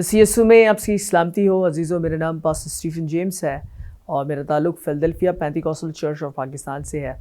मसीह यीशु में आपकी सलामती हो अजीज़ों। मेरा नाम पास्टर स्टीफन जेम्स है और मेरा ताल्लुक़ Philadelphia Pentecostal church of Pakistan से है।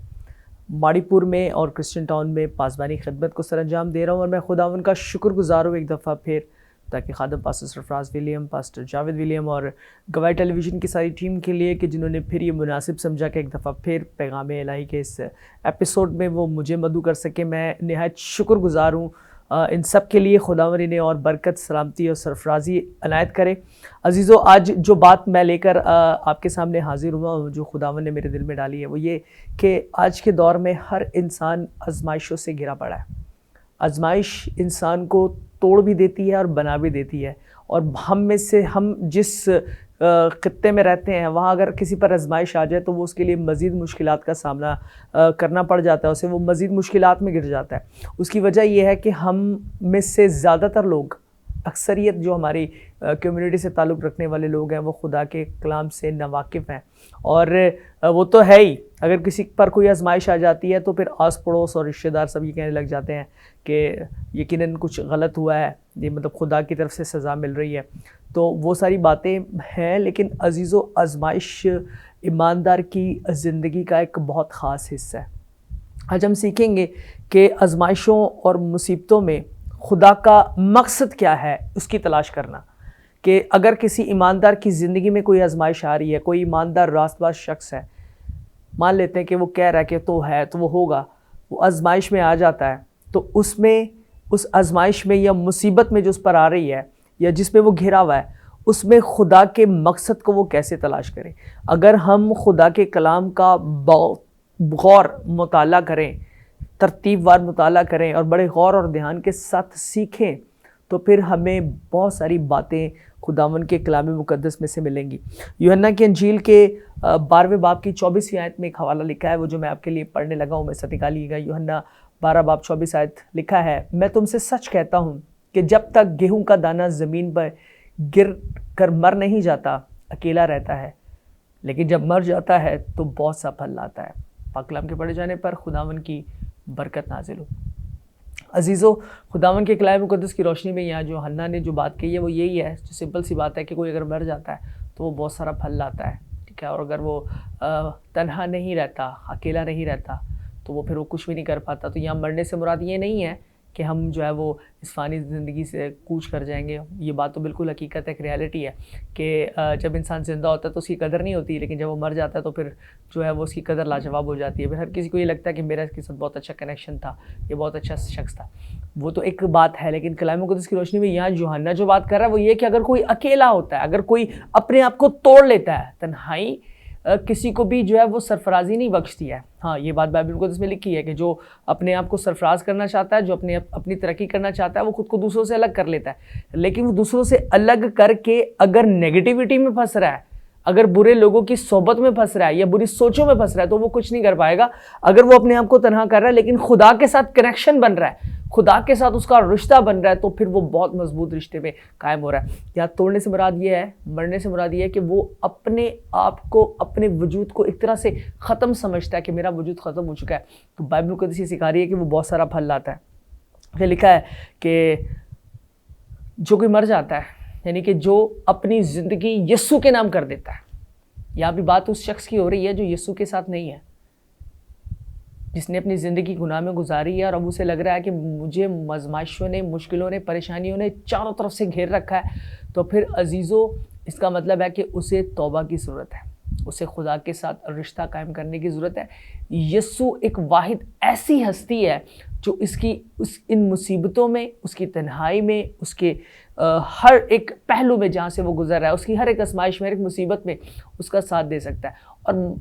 माड़ीपुर में और क्रिश्चियन टाउन में पासबानी खिदमत को सरअंजाम दे रहा हूँ और मैं खुदावन का शुक्रगुज़ार हूँ एक दफ़ा फिर, ताकि खादम pastor Sarfaraz William, pastor Javed William और गवाही टेलीविज़न की सारी टीम के लिए कि जिन्होंने फिर ये मुनासिब समझा कि एक दफ़ा फिर पैगाम इलाही के इस एपिसोड में वो मुझे मदऊ कर सके। मैं निहायत शुक्रगुज़ार हूँ इन सब के लिए। खुदावन इन्हें और बरकत, सलामती और सरफराजी अनायत करे। अजीज़ों, आज जो बात मैं लेकर आपके सामने हाजिर हुआ हूँ, जो खुदावन ने मेरे दिल में डाली है, वो ये कि आज के दौर में हर इंसान आजमाइशों से घिरा पड़ा है। आजमाइश इंसान को तोड़ भी देती है और बना भी देती है। और हम में से हम जिस ख़ित्ते में रहते हैं, वहाँ अगर किसी पर आजमाइश आ जाए तो वो उसके लिए मज़ीद मुश्किलात का सामना करना पड़ जाता है, उसे वो मज़ीद मुश्किलात में गिर जाता है। उसकी वजह यह है कि हम में से ज़्यादातर लोग, अक्सरियत जो हमारी कम्युनिटी से ताल्लुक़ रखने वाले लोग हैं, वो खुदा के कलाम से नावाकिफ़ हैं। और वो तो है ही, अगर किसी पर कोई आजमाइश आ जाती है तो फिर आस पड़ोस और रिश्तेदार सब ये कहने लग जाते हैं कि यकीनन कुछ गलत हुआ है, ये मतलब खुदा की तरफ से सज़ा मिल रही है। तो वो सारी बातें हैं, लेकिन अजीज़ों, आजमाइश ईमानदार की ज़िंदगी का एक बहुत ख़ास हिस्सा है। आज हम सीखेंगे कि आजमाइशों और मुसीबतों में खुदा का मकसद क्या है, उसकी तलाश करना। कि अगर किसी ईमानदार की ज़िंदगी में कोई आजमाइश आ रही है, कोई ईमानदार रास्तबाज शख्स है, मान लेते हैं कि वो कह रहा है कि तो है तो वो होगा, वो आजमाइश में आ जाता है, तो उसमें, उस आजमाइश में या मुसीबत में जो उस पर आ रही है या जिसमें वो घिरा हुआ है, उसमें खुदा के मकसद को वो कैसे तलाश करें। अगर हम खुदा के कलाम का गौर मुताला करें, तरतीबवार मुताला करें और बड़े गौर और ध्यान के साथ सीखें, तो फिर हमें बहुत सारी बातें खुदावन के कलाम मुक़द्दस में से मिलेंगी। यूहन्ना की अंजील के 12वें बाब की 24वीं आयत में एक हवाला लिखा है, वो जो मैं आपके लिए पढ़ने लगा हूँ, मैं साथ निकालिएगा। यूहन्ना 12 बाब 24 आयत लिखा है, मैं तुमसे सच कहता हूँ कि जब तक गेहूं का दाना ज़मीन पर गिर कर मर नहीं जाता, अकेला रहता है, लेकिन जब मर जाता है तो बहुत सा फल लाता है। पाक कलाम के पढ़े जाने पर खुदावन की बरकत नाजिल हो। अजीज़ों, खुदावन के कलाम मुक़द्दस की रोशनी में यहाँ जो हन्ना ने जो बात कही है वो यही है, जो सिंपल सी बात है कि कोई अगर मर जाता है तो वो बहुत सारा फल लाता है, ठीक है। और अगर वो तन्हा नहीं रहता, अकेला नहीं रहता, तो वो फिर वो कुछ भी नहीं कर पाता। तो यहाँ मरने से मुराद ये नहीं है कि हम जो है वो इस फ़ानी ज़िंदगी से कूच कर जाएंगे। ये बात तो बिल्कुल हकीकत है, एक रियलिटी है कि जब इंसान ज़िंदा होता है तो उसकी कदर नहीं होती, लेकिन जब वो मर जाता है तो फिर जो है वो उसकी कदर लाजवाब हो जाती है। फिर हर किसी को ये लगता है कि मेरा इसके साथ बहुत अच्छा कनेक्शन था, ये बहुत अच्छा शख्स था। वो तो एक बात है, लेकिन कलाम मुक़द्दस की रोशनी में यहाँ यूहन्ना जो बात कर रहा है वो ये कि अगर कोई अकेला होता है, अगर कोई अपने आप को तोड़ लेता है, तन्हाई किसी को भी जो है वो सरफराजी नहीं बख्शती है। हाँ, ये बात बाइबल मुक़द्दस में लिखी है कि जो अपने आप को सरफराज करना चाहता है, जो अपनी तरक्की करना चाहता है, वो खुद को दूसरों से अलग कर लेता है। लेकिन वो दूसरों से अलग करके अगर नेगेटिविटी में फंस रहा है, अगर बुरे लोगों की सोबत में फंस रहा है या बुरी सोचों में फंस रहा है, तो वो कुछ नहीं कर पाएगा। अगर वो अपने आप को तन्हा कर रहा है लेकिन खुदा के साथ कनेक्शन बन रहा है, खुदा के साथ उसका रिश्ता बन रहा है, तो फिर वो बहुत मजबूत रिश्ते में कायम हो रहा है। या तोड़ने से मुराद ये है, मरने से मुराद ये है कि वो अपने आप को, अपने वजूद को एक तरह से ख़त्म समझता है कि मेरा वजूद ख़त्म हो चुका है। तो बाइबल को ये सिखा रही है कि वो बहुत सारा फल लाता है। फिर लिखा है कि जो कोई मर जाता है, यानी कि जो अपनी ज़िंदगी यीशु के नाम कर देता है। यहाँ भी बात उस शख्स की हो रही है जो यीशु के साथ नहीं है, जिसने अपनी ज़िंदगी गुनाह में गुजारी है और अब उसे लग रहा है कि मुझे आज़माइशों ने, मुश्किलों ने, परेशानियों ने चारों तरफ से घेर रखा है। तो फिर अजीज़ों, इसका मतलब है कि उसे तौबा की ज़रूरत है, उसे खुदा के साथ रिश्ता कायम करने की ज़रूरत है। यीशु एक वाहिद ऐसी हस्ती है जो इन मुसीबतों में, उसकी तन्हाई में, उसके हर एक पहलू में जहाँ से वो गुजर रहा है, उसकी हर एक आजमाइश में, हर एक मुसीबत में उसका साथ दे सकता है। और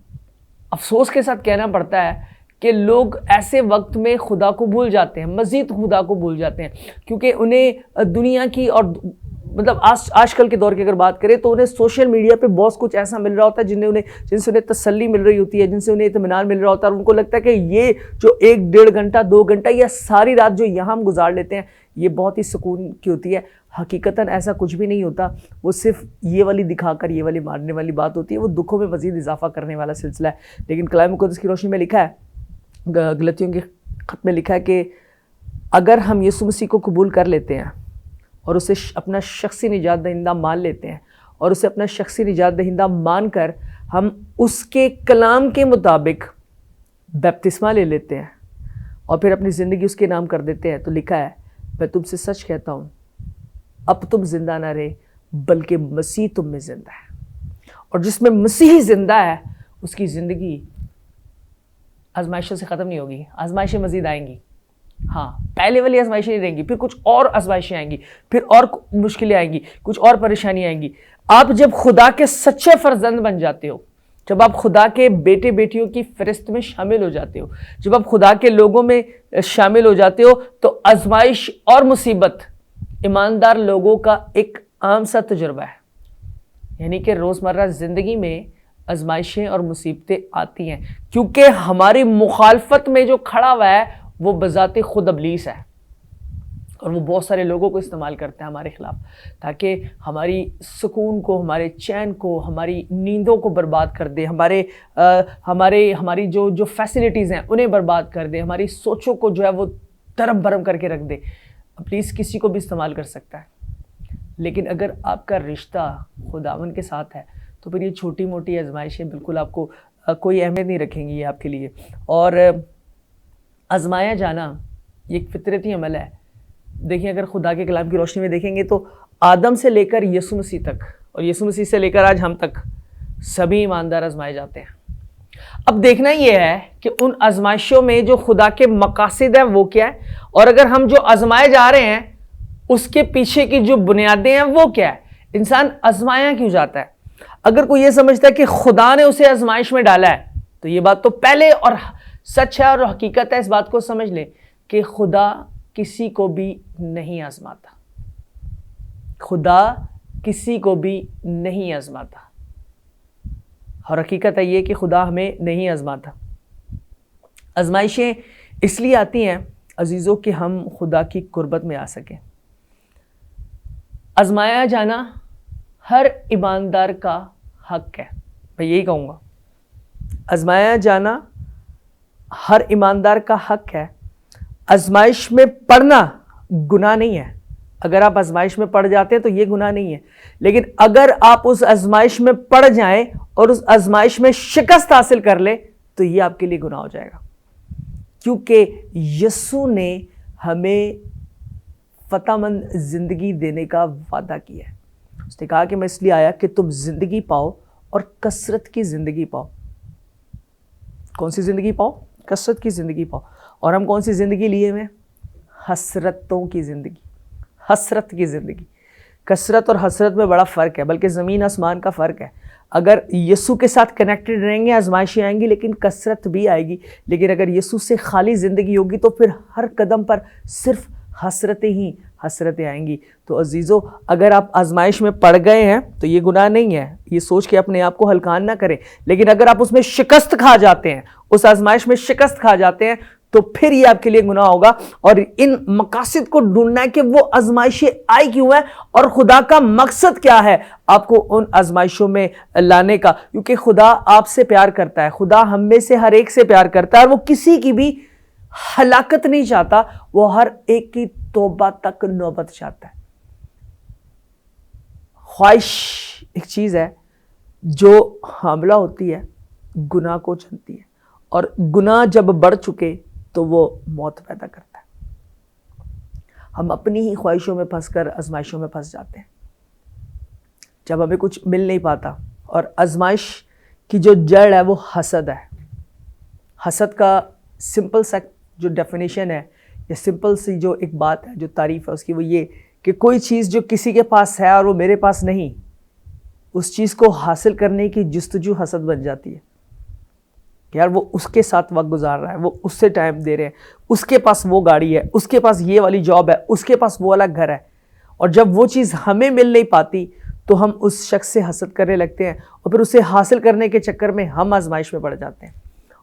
अफसोस के साथ कहना पड़ता है कि लोग ऐसे वक्त में खुदा को भूल जाते हैं, मज़ीद खुदा को भूल जाते हैं, क्योंकि उन्हें दुनिया की और मतलब आजकल के दौर की अगर बात करें तो उन्हें सोशल मीडिया पे बहुत कुछ ऐसा मिल रहा होता है जिनसे उन्हें तसल्ली मिल रही होती है, जिनसे उन्हें इत्मीनान मिल रहा होता है। और उनको लगता है कि ये जो 1-1.5 घंटा, 2 घंटा या सारी रात जो यहाँ हम गुजार लेते हैं, ये बहुत ही सुकून की होती है। हकीकतन ऐसा कुछ भी नहीं होता। वो सिर्फ ये वाली दिखाकर, ये वाली मारने वाली बात होती है। वो दुखों में मज़ीद इजाफा करने वाला सिलसिला है। लेकिन कलाम मुक़द्दस की रोशनी में लिखा है, गलतियों के ख़त में लिखा है कि अगर हम यीशु मसीह को कबूल कर लेते हैं और उसे अपना शख्सी निजात दहिंदा मान लेते हैं, और उसे अपना शख्सी निजात दहिंदा मानकर हम उसके कलाम के मुताबिक बपतिस्मा ले लेते हैं और फिर अपनी ज़िंदगी उसके नाम कर देते हैं, तो लिखा है, मैं तुमसे सच कहता हूँ, अब तुम जिंदा ना रहे बल्कि मसीह तुम में जिंदा है। और जिसमें मसीह जिंदा है उसकी ज़िंदगी आजमाइशों से ख़त्म नहीं होगी, आजमाइशें मज़ीद आएंगी। हाँ, पहले वाली आजमाइशें नहीं रहेंगी, फिर कुछ और आजमाइशें आएंगी, फिर और मुश्किलें आएंगी, कुछ और परेशानियाँ आएंगी। आप जब खुदा के सच्चे फर्जंद बन जाते हो, जब आप खुदा के बेटे बेटियों की फहरिस्त में शामिल हो जाते हो, जब आप खुदा के लोगों में शामिल हो जाते हो, तो आजमाइश और मुसीबत ईमानदार लोगों का एक आम सा तजुर्बा है। यानी कि रोज़मर्रा ज़िंदगी में आजमाइशें और मुसीबतें आती हैं, क्योंकि हमारी मुखालफत में जो खड़ा हुआ है वो बज़ाते खुद इब्लीस है, और वो बहुत सारे लोगों को इस्तेमाल करते हैं हमारे ख़िलाफ़, ताकि हमारी सुकून को, हमारे चैन को, हमारी नींदों को बर्बाद कर दे, हमारी जो फैसिलिटीज़ हैं उन्हें बर्बाद कर दे, हमारी सोचों को जो है वो तरम भरम करके रख दे। प्लीज़ किसी को भी इस्तेमाल कर सकता है, लेकिन अगर आपका रिश्ता खुदावन के साथ है तो फिर ये छोटी मोटी आजमाइशें बिल्कुल आपको कोई अहमियत नहीं रखेंगी आपके लिए। और आजमाया जाना ये एक फितरती अमल है। देखिए, अगर खुदा के कलाम की रोशनी में देखेंगे तो आदम से लेकर यीशु मसीह तक, और यीशु मसीह से लेकर आज हम तक, सभी ईमानदार आजमाए जाते हैं। अब देखना यह है कि उन आजमाइशों में जो खुदा के मकासद है वो क्या है, और अगर हम जो आजमाए जा रहे हैं उसके पीछे की जो बुनियादें हैं वो क्या है। इंसान आजमाया क्यों जाता है? अगर कोई ये समझता है कि खुदा ने उसे आजमाइश में डाला है, तो ये बात तो पहले और सच है और हकीकत है, इस बात को समझ लें कि खुदा किसी को भी नहीं आजमाता। खुदा किसी को भी नहीं आजमाता, और हकीकत है ये कि खुदा हमें नहीं आजमाता। आजमाइशें इसलिए आती हैं अजीज़ों कि हम खुदा की कुर्बत में आ सकें। आजमाया जाना हर ईमानदार का हक है, मैं यही कहूँगा। आजमाया जाना हर ईमानदार का हक है। आजमाइश में पड़ना गुनाह नहीं है। अगर आप आजमाइश में पड़ जाते हैं तो ये गुनाह नहीं है, लेकिन अगर आप उस आजमाइश में पड़ जाएं और उस आजमाइश में शिकस्त हासिल कर ले तो ये आपके लिए गुनाह हो जाएगा, क्योंकि यीशु ने हमें फतहमंद जिंदगी देने का वादा किया है। उसने कहा कि मैं इसलिए आया कि तुम जिंदगी पाओ और कसरत की जिंदगी पाओ। कौन सी जिंदगी पाओ? कसरत की जिंदगी पाओ। और हम कौन सी जिंदगी लिए हुए? हसरतों की जिंदगी, हसरत की जिंदगी। कसरत और हसरत में बड़ा फ़र्क है, बल्कि ज़मीन आसमान का फ़र्क है। अगर यीशु के साथ कनेक्टेड रहेंगे, आजमाइशें आएंगी लेकिन कसरत भी आएगी, लेकिन अगर यीशु से खाली ज़िंदगी होगी तो फिर हर कदम पर सिर्फ हसरतें ही हसरतें आएंगी। तो अजीज़ों, अगर आप आजमाइश में पड़ गए हैं तो ये गुनाह नहीं है, ये सोच के अपने आप को हल्कान ना करें। लेकिन अगर आप उसमें शिकस्त खा जाते हैं, उस आजमाइश में शिकस्त खा जाते हैं, तो फिर ये आपके लिए गुनाह होगा। और इन मकासद को ढूंढना है कि वो आजमाइशें आई क्यों है और खुदा का मकसद क्या है आपको उन आजमाइशों में लाने का। क्योंकि खुदा आपसे प्यार करता है, खुदा हम में से हर एक से प्यार करता है, और वो किसी की भी हलाकत नहीं चाहता, वो हर एक की तौबा तक नौबत चाहता है। ख्वाहिश एक चीज़ है जो हमला होती है, गुनाह को चलती है, और गुनाह जब बढ़ चुके तो वो मौत पैदा करता है। हम अपनी ही ख्वाहिशों में फंसकर आजमाइशों में फंस जाते हैं जब हमें कुछ मिल नहीं पाता। और आजमाइश की जो जड़ है वो हसद है। हसद का सिंपल सा जो डेफिनेशन है, या सिंपल सी जो एक बात है, जो तारीफ़ है उसकी, वो ये कि कोई चीज़ जो किसी के पास है और वो मेरे पास नहीं, उस चीज़ को हासिल करने की जुस्तजू हसद बन जाती है। यार वो उसके साथ वक्त गुजार रहा है, वो उससे टाइम दे रहे हैं, उसके पास वो गाड़ी है, उसके पास ये वाली जॉब है, उसके पास वो वाला घर है, और जब वो चीज़ हमें मिल नहीं पाती तो हम उस शख्स से हसद करने लगते हैं, और फिर उसे हासिल करने के चक्कर में हम आजमाइश में पड़ जाते हैं।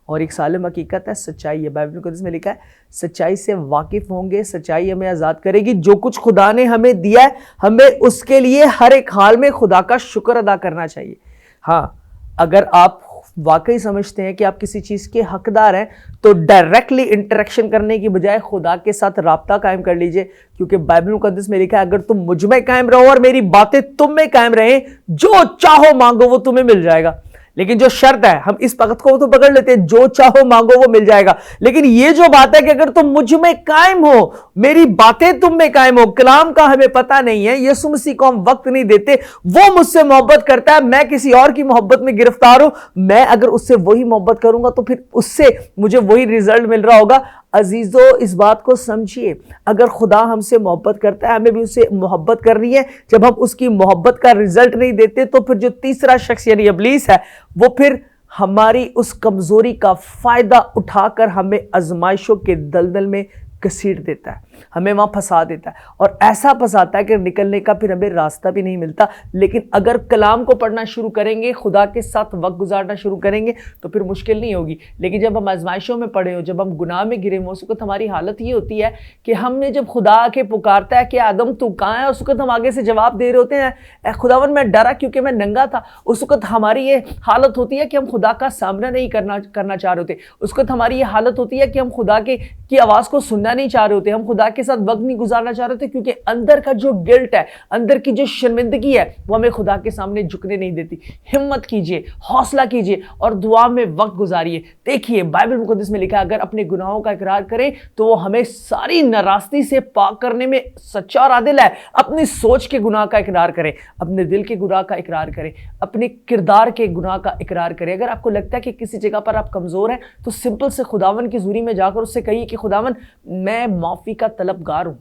और एक सालिम हकीकत है, सच्चाई है। बाइबल मुक़द्दस में लिखा है, सच्चाई से वाकिफ़ होंगे, सच्चाई हमें आज़ाद करेगी। जो कुछ खुदा ने हमें दिया है, हमें उसके लिए हर एक हाल में खुदा का शुक्र अदा करना चाहिए। हाँ, अगर आप वाकई समझते हैं कि आप किसी चीज़ के हकदार हैं, तो डायरेक्टली इंटरेक्शन करने की बजाय खुदा के साथ राब्ता कायम कर लीजिए, क्योंकि बाइबल मुकद्दस में लिखा है अगर तुम मुझ में कायम रहो और मेरी बातें तुम में कायम रहे, जो चाहो मांगो वो तुम्हें मिल जाएगा। लेकिन जो शर्त है, हम इस वक्त को तो पकड़ लेते हैं, जो चाहो मांगो वो मिल जाएगा, लेकिन ये जो बात है कि अगर तुम मुझ में कायम हो, मेरी बातें तुम में कायम हो, कलाम का हमें पता नहीं है, यीशु मसीह को हम वक्त नहीं देते, वो मुझसे मोहब्बत करता है, मैं किसी और की मोहब्बत में गिरफ्तार हूं, मैं अगर उससे वही मोहब्बत करूंगा तो फिर उससे मुझे वही रिजल्ट मिल रहा होगा। अजीजों, इस बात को समझिए, अगर खुदा हमसे मोहब्बत करता है, हमें भी उससे मोहब्बत करनी है। जब हम उसकी मोहब्बत का रिजल्ट नहीं देते तो फिर जो तीसरा शख्स यानी इब्लीस है, वो फिर हमारी उस कमजोरी का फायदा उठाकर हमें आजमाइशों के दलदल में घसीट देता है, हमें वहां फंसा देता है, और ऐसा फंसाता है कि निकलने का फिर हमें रास्ता भी नहीं मिलता। लेकिन अगर कलाम को पढ़ना शुरू करेंगे, खुदा के साथ वक्त गुजारना शुरू करेंगे, तो फिर मुश्किल नहीं होगी। लेकिन जब हम आजमाइशों में पड़े हो, जब हम गुनाह में गिरे हो, उस वक्त हमारी हालत ये होती है कि हमने जब खुदा आके पुकारता है कि आदम तू कहाँ है, उस वक्त हम आगे से जवाब दे रहे होते हैं, ए खुदावन मैं डरा क्योंकि मैं नंगा था। उस वक्त हमारी ये हालत होती है कि हम खुदा का सामना नहीं करना चाह रहे होते। उस वक्त हमारी ये हालत होती है कि हम खुदा की आवाज़ को सुनना नहीं चाह रहे होते, हम खुदा के साथ वक्त नहीं गुजारना चाह रहे थे, क्योंकि अंदर का जो गिल्ट है, अंदर की जो शर्मिंदगी है, वो हमें खुदा के सामने झुकने नहीं देती। हिम्मत कीजिए, हौसला कीजिए और दुआ में वक्त गुजारिए। देखिए बाइबल मुकद्दस में लिखा है अगर अपने गुनाहों का इकरार करें तो वो हमें सारी नाराज़गी से पाक करने में सच्चा और आदिल है। अपनी सोच के गुनाह का इकरार करें, अपने दिल के गुनाह का इकरार करें, अपने किरदार के गुनाह का इकरार करें। अगर आपको लगता है कि किसी जगह पर आप कमज़ोर हैं, तो सिंपल से खुदावन की हुजूरी में जाकर उससे कहिए कि खुदावन मैं माफ़ी का तलबगार हूं।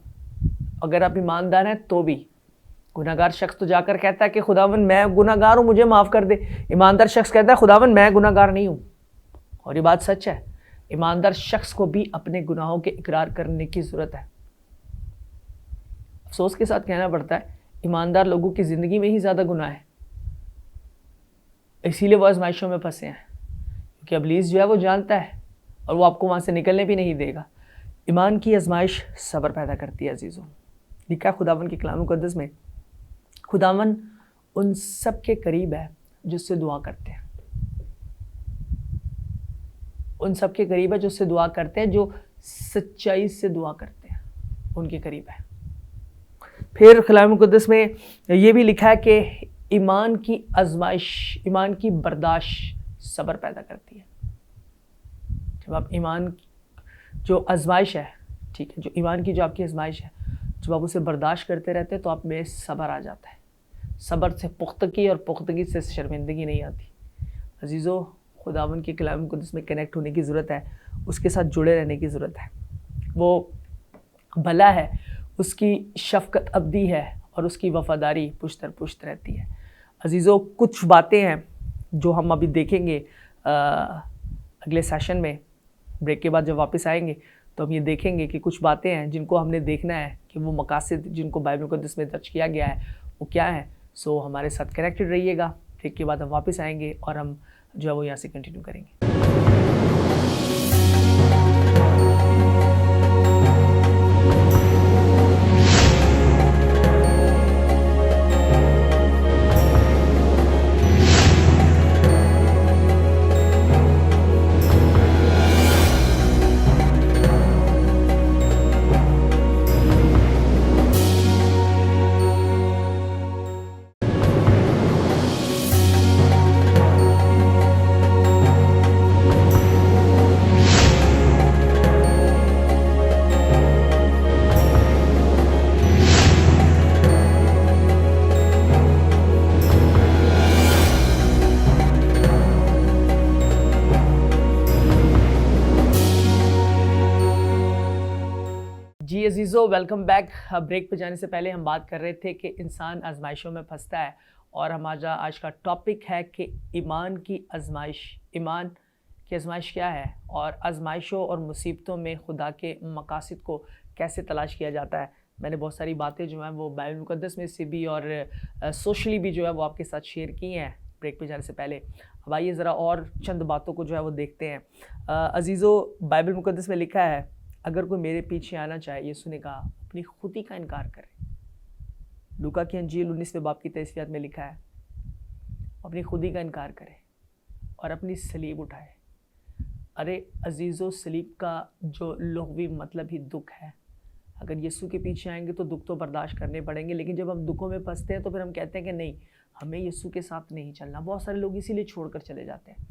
अगर आप ईमानदार हैं तो भी, गुनाहगार शख्स तो जाकर कहता है कि खुदावन मैं गुनाहगार हूं, मुझे माफ़ कर दे। ईमानदार शख्स कहता है खुदावन मैं गुनाहगार नहीं हूं। और ये बात सच है, ईमानदार शख्स को भी अपने गुनाहों के इकरार करने की ज़रूरत है। अफसोस के साथ कहना पड़ता है, ईमानदार लोगों की ज़िंदगी में ही ज़्यादा गुनाह है, इसीलिए वो आजमाइशों में फंसे हैं, क्योंकि इब्लीस जो है वो जानता है और वो आपको वहाँ से निकलने भी नहीं देगा। ईमान की आजमाइश सब्र पैदा करती है अजीज़ों। लिखा है खुदावन के कलाम मुकद्दस में, खुदावन उन सब के करीब है जो उससे दुआ करते हैं। उन सब के करीब है जो उससे दुआ करते हैं, जो सच्चाई से दुआ करते हैं, उनके करीब है। फिर कलाम मुकद्दस में ये भी लिखा है कि ईमान की आजमाइश, ईमान की बर्दाश्त सब्र पैदा करती है। जब आप ईमान जो आजमाइश है, ठीक है, जो ईमान की जो आपकी आजमाइश है, जब आप उसे बर्दाश्त करते रहते हैं तो आप में सब्र आ जाता है। सब्र से पुख्तगी और पुख्तगी से शर्मिंदगी नहीं आती। अजीज़ों, खुदावन के कलाम मुकद्दस में कनेक्ट होने की ज़रूरत है, उसके साथ जुड़े रहने की ज़रूरत है। वो भला है, उसकी शफ़क़त अब्दी है और उसकी वफ़ादारी पुश्त दर पुश्त रहती है। अजीज़ों, कुछ बातें हैं जो हम अभी देखेंगे अगले सेशन में। ब्रेक के बाद जब वापस आएंगे तो हम ये देखेंगे कि कुछ बातें हैं जिनको हमने देखना है कि वो मकासद जिनको बाइबल मुकद्दस में दर्ज किया गया है वो क्या है। सो हमारे साथ कनेक्टेड रहिएगा। ब्रेक के बाद हम वापस आएंगे और हम जो है वो यहाँ से कंटिन्यू करेंगे। जी अजीज़ों, वेलकम बैक। ब्रेक पे जाने से पहले हम बात कर रहे थे कि इंसान आजमाइशों में फंसता है, और हमारा आज का टॉपिक है कि ईमान की आजमाइश। ईमान की आजमाइश क्या है और आजमाइशों और मुसीबतों में खुदा के मकासद को कैसे तलाश किया जाता है। मैंने बहुत सारी बातें जो हैं वो बाइबल मुकद्दस में से भी और सोशली भी जो है वो आपके साथ शेयर की हैं ब्रेक पे जाने से पहले। अब आइए ज़रा और चंद बातों को जो है वो देखते हैं। अजीज़ों, बाइबल मुकद्दस में लिखा है अगर कोई मेरे पीछे आना चाहे, यीशु ने कहा, अपनी खुदी का इनकार करे। लूका की अंजील 19वें बाब की 23 आयत में लिखा है अपनी खुदी का इनकार करे और अपनी सलीब उठाए। अरे अजीज़ो, सलीब का जो लुग़वी मतलब ही दुख है। अगर यीशु के पीछे आएंगे तो दुख तो बर्दाश्त करने पड़ेंगे, लेकिन जब हम दुखों में फंसते हैं तो फिर हम कहते हैं कि नहीं, हमें यीशु के साथ नहीं चलना। बहुत सारे लोग इसीलिए छोड़कर चले जाते हैं।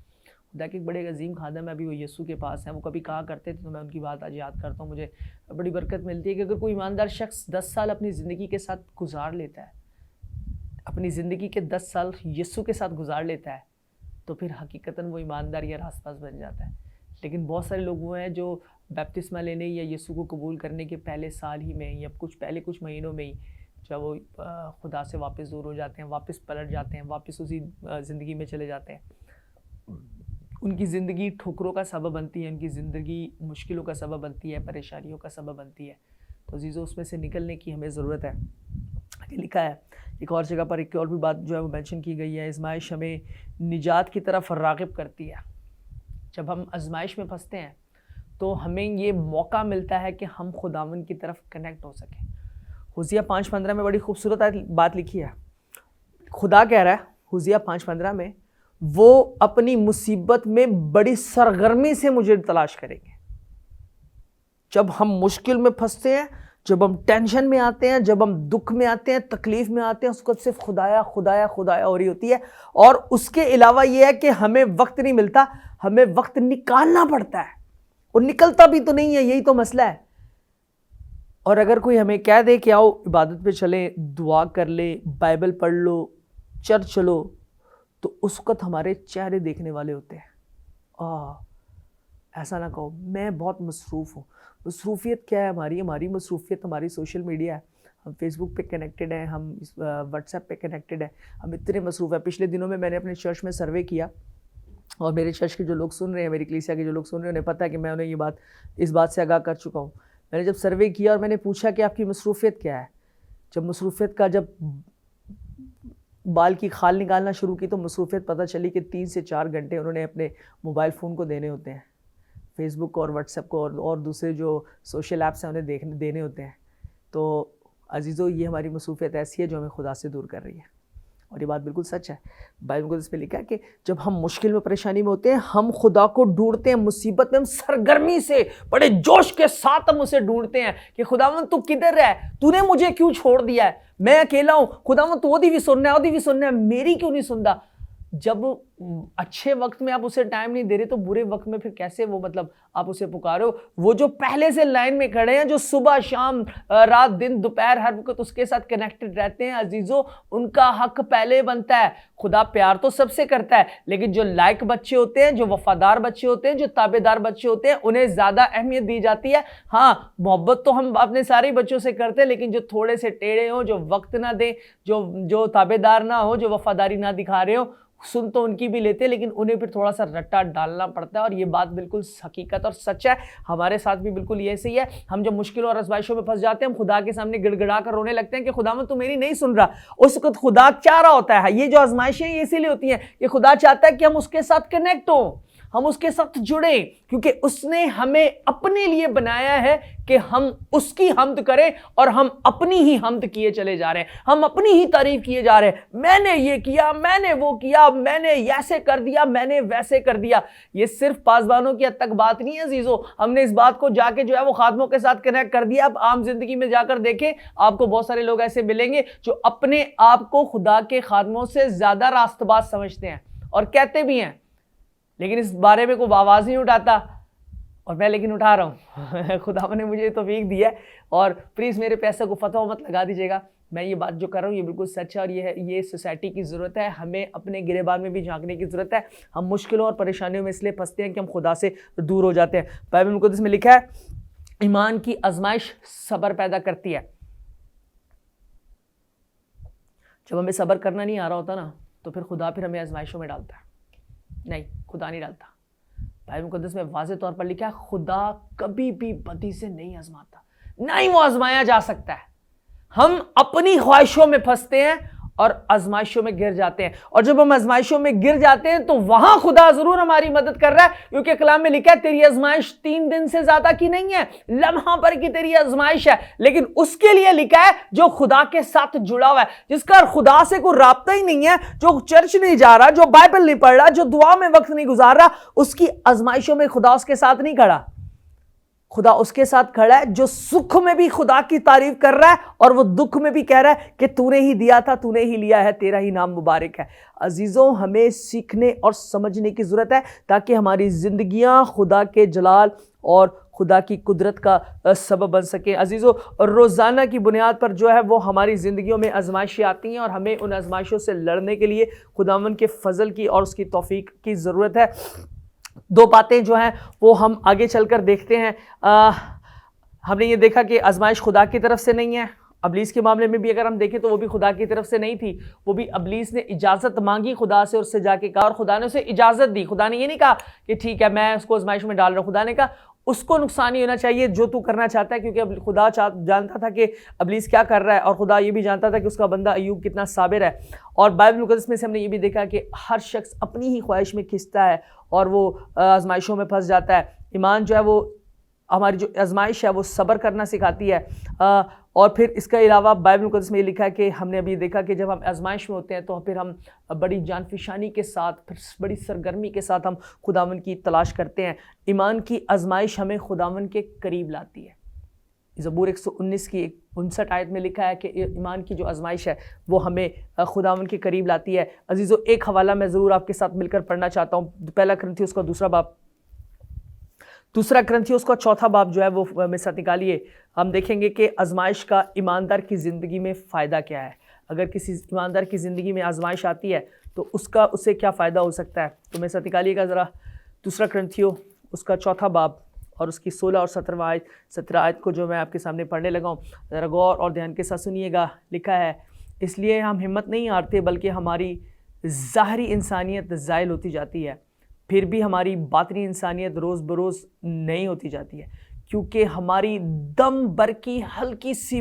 खुदा के एक बड़े अजीम खादम है, अभी वो यीशु के पास हैं, वो कभी कहा करते थे तो मैं उनकी बात आज याद करता हूँ। मुझे बड़ी बरकत मिलती है कि अगर कोई ईमानदार शख्स 10 साल अपनी ज़िंदगी के साथ गुजार लेता है, अपनी ज़िंदगी के 10 साल यीशु के साथ गुजार लेता है, तो फिर हकीकतन वो ईमानदार या रासपास बन जाता है। लेकिन बहुत सारे लोग वो हैं जो बपतिस्मा लेने या यीशु को कबूल करने के पहले साल ही में या कुछ महीनों में ही जब वो खुदा से वापस दूर हो जाते हैं, वापस पलट जाते हैं, वापस उसी ज़िंदगी में चले जाते हैं। उनकी ज़िंदगी ठोकरों का सबब बनती है, उनकी ज़िंदगी मुश्किलों का सबब बनती है, परेशानियों का सबब बनती है। तो अज़ीज़ों, उसमें से निकलने की हमें ज़रूरत है। लिखा है एक और जगह पर, एक और भी बात जो है वो मेंशन की गई है, आज़माइश हमें निजात की तरफ राग़िब करती है। जब हम आज़माइश में फंसते हैं तो हमें ये मौका मिलता है कि हम खुदावंद की तरफ कनेक्ट हो सकें। हुज़िया 5:15 में बड़ी खूबसूरत बात लिखी है। खुदा कह रहा है हुज़िया 5:15 में, वो अपनी मुसीबत में बड़ी सरगर्मी से मुझे तलाश करेंगे। जब हम मुश्किल में फंसते हैं, जब हम टेंशन में आते हैं, जब हम दुख में आते हैं, तकलीफ में आते हैं, उसको सिर्फ खुदाया खुदाया खुदाया हो रही होती है। और उसके अलावा ये है कि हमें वक्त नहीं मिलता, हमें वक्त निकालना पड़ता है, और निकलता भी तो नहीं है, यही तो मसला है। और अगर कोई हमें कह दे कि आओ इबादत पे चलें, दुआ कर ले, बाइबल पढ़ लो, चर्च चलो, तो उस वक्त हमारे चेहरे देखने वाले होते हैं। ऐसा ना कहो, मैं बहुत मसरूफ़ हूँ। मसरूफ़ियत क्या है हमारी मसरूफ़ियत हमारी सोशल मीडिया है। हम फेसबुक पे कनेक्टेड हैं, हम व्हाट्सएप पे कनेक्टेड हैं, हम इतने मसरूफ़ हैं। पिछले दिनों में मैंने अपने चर्च में सर्वे किया, और मेरे चर्च के जो लोग सुन रहे हैं, मेरी कलीसिया के जो लोग सुन रहे हैं, उन्हें पता है कि मैं उन्हें इस बात से आगाह कर चुका हूँ। मैंने जब सर्वे किया और मैंने पूछा कि आपकी मसरूफ़ियत क्या है, जब बाल की खाल निकालना शुरू की तो मसरूफ़ियत पता चली कि 3 से 4 घंटे उन्होंने अपने मोबाइल फ़ोन को देने होते हैं, फेसबुक को और व्हाट्सएप को और दूसरे जो सोशल ऐप्स हैं उन्हें देने होते हैं। तो अजीज़ों, ये हमारी मसरूफ़ियत ऐसी है जो हमें खुदा से दूर कर रही है, और ये बात बिल्कुल सच है। बाइबल को इसमें लिखा है कि जब हम मुश्किल में, परेशानी में होते हैं, हम खुदा को ढूंढते हैं। मुसीबत में हम सरगर्मी से, बड़े जोश के साथ हम उसे ढूंढते हैं कि खुदावंद तू किधर है, तूने मुझे क्यों छोड़ दिया है, मैं अकेला हूँ, खुदावंद तू ओदी भी सुनना है, मेरी क्यों नहीं सुनता। जब अच्छे वक्त में आप उसे टाइम नहीं दे रहे तो बुरे वक्त में फिर कैसे आप उसे पुकारो। वो जो पहले से लाइन में खड़े हैं, जो सुबह शाम रात दिन दोपहर हर वक्त उसके साथ कनेक्टेड रहते हैं, अजीजों, उनका हक पहले बनता है। खुदा प्यार तो सबसे करता है, लेकिन जो लायक बच्चे होते हैं, जो वफादार बच्चे होते हैं, जो ताबेदार बच्चे होते हैं, उन्हें ज्यादा अहमियत दी जाती है। हाँ, मोहब्बत तो हम अपने सारे बच्चों से करते हैं, लेकिन जो थोड़े से टेढ़े हो, जो वक्त ना दे, जो ताबेदार ना हो, जो वफादारी ना दिखा रहे हो, सुन तो उनकी भी लेते हैं, लेकिन उन्हें फिर थोड़ा सा रट्टा डालना पड़ता है। और ये बात बिल्कुल हकीकत और सच है। हमारे साथ भी बिल्कुल ये सही है। हम जब मुश्किलों और आज़माइशों में फंस जाते हैं, हम खुदा के सामने गिड़गिड़ा कर रोने लगते हैं कि खुदावंद तू मेरी नहीं सुन रहा। उस वक्त खुदा चाह रहा होता है, ये जो आज़माइशें ये इसीलिए होती हैं कि खुदा चाहता है कि हम उसके साथ कनेक्ट हो, हम उसके साथ जुड़े, क्योंकि उसने हमें अपने लिए बनाया है कि हम उसकी हम्द करें, और हम अपनी ही हम्द किए चले जा रहे हैं, हम अपनी ही तारीफ किए जा रहे हैं। मैंने ये किया, मैंने वो किया, मैंने ऐसे कर दिया, मैंने वैसे कर दिया। ये सिर्फ पासबानों की हद तक बात नहीं है अजीजों, हमने इस बात को जाके जो है वो खादमों के साथ कनेक्ट कर दिया। अब आम जिंदगी में जाकर देखें, आपको बहुत सारे लोग ऐसे मिलेंगे जो अपने आप को खुदा के खादमों से ज्यादा रास्तबाज समझते हैं और कहते भी हैं, लेकिन इस बारे में कोई आवाज़ नहीं उठाता। और मैं लेकिन उठा रहा हूँ। खुदा ने मुझे तौफीक दी है, और प्लीज़ मेरे पैसे को फतवा मत लगा दीजिएगा। मैं ये बात जो कर रहा हूँ ये बिल्कुल सच है, और ये सोसाइटी की ज़रूरत है। हमें अपने गिरेबान में भी झांकने की ज़रूरत है। हम मुश्किलों और परेशानियों में इसलिए फंसते हैं कि हम खुदा से दूर हो जाते हैं। बाइबल मुक़द्दस में लिखा है, ईमान की आजमाइश सब्र पैदा करती है। जब हमें सब्र करना नहीं आ रहा होता ना, तो फिर खुदा हमें आजमाइशों में डालता है। नहीं, खुदा नहीं डालता। बाइबल मुक़द्दस में वाज़े तौर पर लिखा है, खुदा कभी भी बदी से नहीं आजमाता, ना ही वो आजमाया जा सकता है। हम अपनी ख्वाहिशों में फंसते हैं और आजमाइशों में गिर जाते हैं। और जब हम आजमाइशों में गिर जाते हैं तो वहां खुदा जरूर हमारी मदद कर रहा है, क्योंकि कलाम में लिखा है तेरी आजमाइश 3 दिन से ज्यादा की नहीं है, लम्हा भर की तेरी आजमाइश है। लेकिन उसके लिए लिखा है जो खुदा के साथ जुड़ा हुआ है, जिसका खुदा से कोई राब्ता ही नहीं है, जो चर्च नहीं जा रहा, जो बाइबल नहीं पढ़ रहा, जो दुआ में वक्त नहीं गुजार रहा, उसकी आजमाइशों में खुदा उसके साथ नहीं खड़ा। खुदा उसके साथ खड़ा है जो सुख में भी खुदा की तारीफ कर रहा है और वो दुख में भी कह रहा है कि तूने ही दिया था, तूने ही लिया है, तेरा ही नाम मुबारक है। अजीजों, हमें सीखने और समझने की जरूरत है ताकि हमारी जिंदगियां खुदा के जलाल और खुदा की कुदरत का सबब बन सके। अजीजों, रोज़ाना की बुनियाद पर जो है वो हमारी ज़िंदगियों में आजमाइशें आती हैं और हमें उन आजमाइशों से लड़ने के लिए खुदावंद के फजल की और उसकी तौफीक की ज़रूरत है। 2 बातें जो हैं वो हम आगे चलकर देखते हैं। हमने ये देखा कि आजमाइश खुदा की तरफ से नहीं है। अबलीस के मामले में भी अगर हम देखें तो वो भी खुदा की तरफ से नहीं थी, वो भी अबलीस ने इजाज़त मांगी खुदा से, उससे जाके कहा और खुदा ने उसे इजाज़त दी। खुदा ने ये नहीं कहा कि ठीक है मैं उसको आजमाइश में डाल रहा हूँ, खुदा ने कहा उसको नुकसान नहीं होना चाहिए जो तू करना चाहता है, क्योंकि अब खुदा जानता था कि अबलीस क्या कर रहा है और खुदा ये भी जानता था कि उसका बंदा अय्यूब कितना साबिर है। और बाइबल मुकद्दस में से हमने ये भी देखा कि हर शख्स अपनी ही ख्वाहिश में खिंचता है और वो आजमाइशों में फंस जाता है। ईमान जो है वो हमारी जो आजमाइश है वो सब्र करना सिखाती है। और फिर इसके अलावा बाइबल मुकद्दस में ये लिखा है कि हमने अभी देखा कि जब हम आजमाइश में होते हैं तो फिर हम बड़ी जानफिशानी के साथ, फिर बड़ी सरगर्मी के साथ हम खुदावन की तलाश करते हैं। ईमान की आजमाइश हमें खुदावन के करीब लाती है। ज़बूर 119 की 59 आयत में लिखा है कि ईमान की जो आजमाइश है वो हमें खुदावन के करीब लाती है। अजीज़ों, एक हवाला मैं ज़रूर आपके साथ मिलकर पढ़ना चाहता हूँ। 1 कुरिन्थियों का 2 बाब, 2 कुरिन्थियों का 4 बाब जो है वो मेरे साथ निकालिए। हम देखेंगे कि आजमाइश का ईमानदार की ज़िंदगी में फ़ायदा क्या है। अगर किसी ईमानदार की ज़िंदगी में आजमाइश आती है तो उससे क्या फ़ायदा हो सकता है। तो मेरे साथ निकालिएगा ज़रा 2 कुरिन्थियों 4 बाब और उसकी 16 और 17 आयत को जो मैं आपके सामने पढ़ने लगा हूँ, ज़रा गौर और ध्यान के साथ सुनिएगा। लिखा है, इसलिए हम हिम्मत नहीं हारते बल्कि हमारी ज़ाहरी इंसानियत ज़ाइल होती जाती है, फिर भी हमारी बातनी इंसानियत रोज़ बरोज़ नहीं होती जाती है, क्योंकि हमारी दम भर की हल्की सी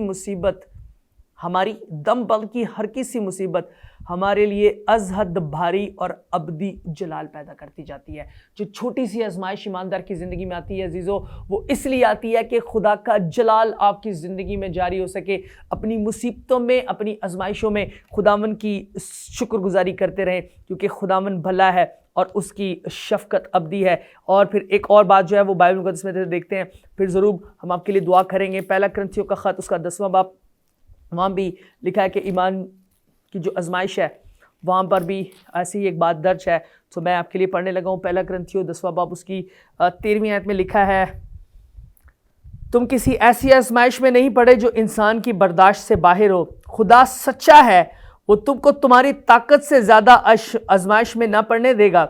मुसीबत हमारे लिए अज़हद भारी और अबदी जलाल पैदा करती जाती है। जो छोटी सी आजमाइश ईमानदार की ज़िंदगी में आती है अजीज़ों, वो इसलिए आती है कि खुदा का जलाल आपकी ज़िंदगी में जारी हो सके। अपनी मुसीबतों में, अपनी आजमाइशों में खुदावन की शुक्रगुजारी करते रहें, क्योंकि खुदावन भला है और उसकी शफ़क़त अबदी है। और फिर एक और बात जो है वो बाइबल मुक़द्दस में देखते हैं, फिर ज़रूर हम आपके लिए दुआ करेंगे। 1 कुरिन्थियों का ख़त उसका 10वां बाब, वहाँ भी लिखा है कि ईमान की जो आजमाइश है वहाँ पर भी ऐसी ही एक बात दर्ज है। तो मैं आपके लिए पढ़ने लगा हूँ। 1 कुरिन्थियों 10वां बाब उसकी 13वीं आयत में लिखा है, तुम किसी ऐसी आजमाइश में नहीं पड़े जो इंसान की बर्दाश्त से बाहर हो। खुदा सच्चा है, वो तुमको तुम्हारी ताकत से ज़्यादा आजमाइश में ना पड़ने देगा,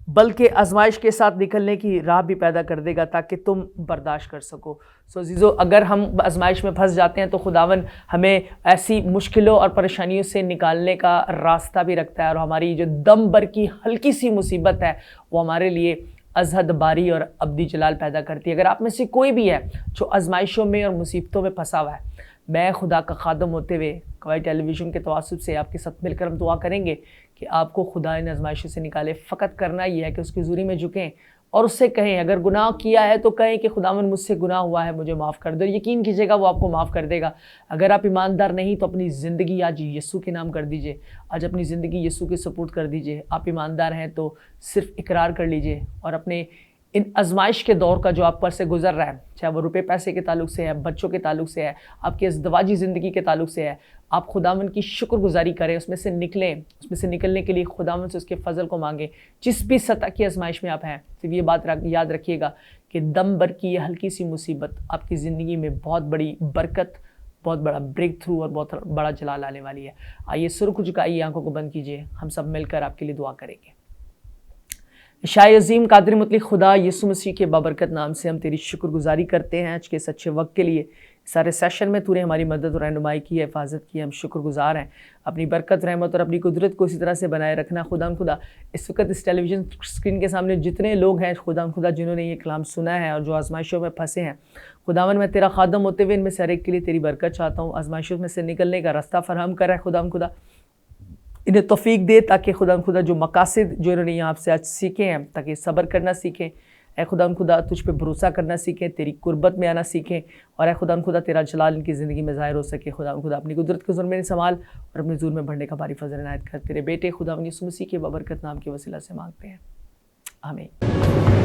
बल्कि आजमाइश के साथ निकलने की राह भी पैदा कर देगा ताकि तुम बर्दाश्त कर सको। सो अजीज़ों, अगर हम आजमाइश में फंस जाते हैं तो खुदावन हमें ऐसी मुश्किलों और परेशानियों से निकालने का रास्ता भी रखता है, और हमारी जो दम भर की हल्की सी मुसीबत है वो हमारे लिए अज़हद बारी और अबदी जलाल पैदा करती है। अगर आप में से कोई भी है जो आजमाइशों में और मुसीबतों में फंसा हुआ है, मैं खुदा का खादम होते हुए कवाई टेलीविज़न के तवासुब से आपके साथ मिलकर हम दुआ करेंगे कि आपको खुदा इन आजमाइशों से निकाले। फ़कत करना ये है कि उसकी हुज़ूरी में झुकें और उससे कहें, अगर गुनाह किया है तो कहें कि खुदावन मुझसे गुनाह हुआ है, मुझे माफ़ कर दो। यकीन कीजिएगा वो आपको माफ़ कर देगा। अगर आप ईमानदार नहीं तो अपनी ज़िंदगी आज यीशु के नाम कर दीजिए, आज अपनी ज़िंदगी यीशु के सपुर्द कर दीजिए। आप ईमानदार हैं तो सिर्फ इकरार कर लीजिए और अपने इन आजमाइश के दौर का जो आप पर से गुजर रहा है, चाहे वो रुपए पैसे के ताल्लुक से है, बच्चों के ताल्लुक से है, आपकी अज़दवाजी ज़िंदगी के ताल्लुक से है, आप खुदावन की शुक्रगुजारी करें, उसमें से निकलें। उसमें से निकलने के लिए खुदावन से उसके फजल को मांगें। जिस भी सतह की आजमाइश में आप हैं, सिर्फ ये बात याद रखिएगा कि दम भर की ये हल्की सी मुसीबत आपकी ज़िंदगी में बहुत बड़ी बरकत, बहुत बड़ा ब्रेक थ्रू और बहुत बड़ा जलाल आने वाली है। आइए सुर को झुकाइए, आंखों को बंद कीजिए, हम सब मिलकर आपके लिए दुआ करेंगे। शाय अज़ीम कादिर मुतलक खुदा, यीशु मसीह के बाबरकत नाम से हम तेरी शुक्रगुजारी करते हैं आज के सच्चे वक्त के लिए। सारे सेशन में तूने हमारी मदद और रहनुमाई की, हिफाजत की, हम शुक्रगुजार हैं। अपनी बरकत, रहमत और अपनी कुदरत को इसी तरह से बनाए रखना। खुदा इस वक्त इस टेलीविज़न स्क्रीन के सामने जितने लोग हैं खुदा जिन्होंने ये कलाम सुना है और जो आजमाइशों में फंसे हैं, खुदावन मैं तेरा खादम होते हुए इनमें से हर एक के लिए तेरी बरकत चाहता हूँ। आजमाइशों में से निकलने का रास्ता फराहम कर रहा है खुदा। इन्हें तौफीक दे ताकि खुदा जो मकासद जो इन्होंने यहाँ से आज सीखे हैं, ताकि सब्र करना सीखें। ऐ खुदा तुझ पे भरोसा करना सीखें, तेरी कुर्बत में आना सीखें, और ऐ खुदा तेरा जलाल इनकी ज़िंदगी में ज़ाहिर हो सके। खुदा अपनी कुदरत के ज़ुर में संभाल और अपने ज़ुर में बढ़ने का बारी फजल इनायत कर। तेरे बेटे खुदा यीशु मसीह के बबरकत नाम के वसीला से मांगते हैं, आमीन।